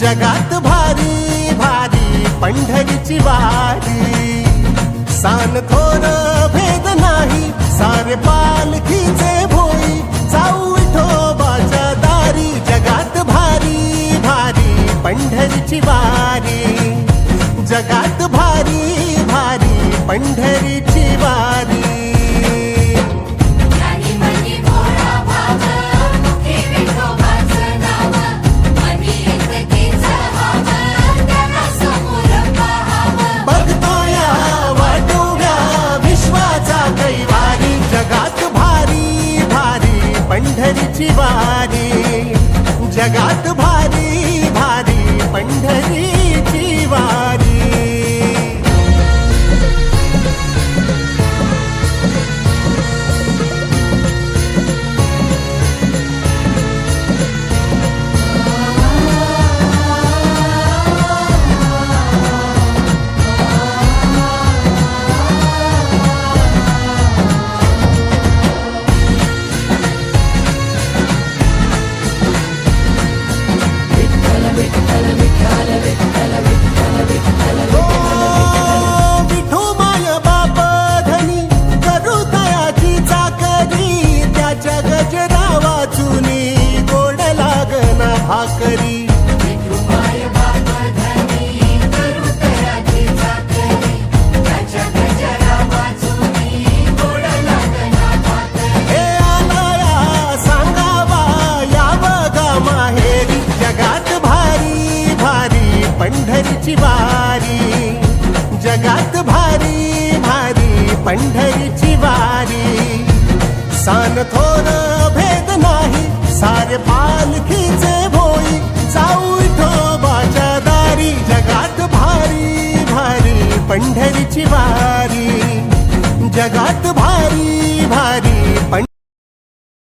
जगात भारी भारी पंढरीची वारी, सान थोर भेद नाही सारे पालखीचे भोई, जाऊ विठोबाच्या दारी. जगात भारी भारी पंढरीची वारी, जगात भारी भारी पंढरीची वारी. पंढरीची वारी, जगात भारी भारी पंढरीची वारी. भाकरी हे आलाया सांगावा यावगा माहेरी. जगात भारी भारी पंढरीची वारी, जगात भारी भारी पंढरीची वारी. सान थोर भेद नाही सारे पालखीचे भोई, जाऊ विठोबाच्या दारी. जगात भारी भारी पंढरीची वारी, जगात भारी भारी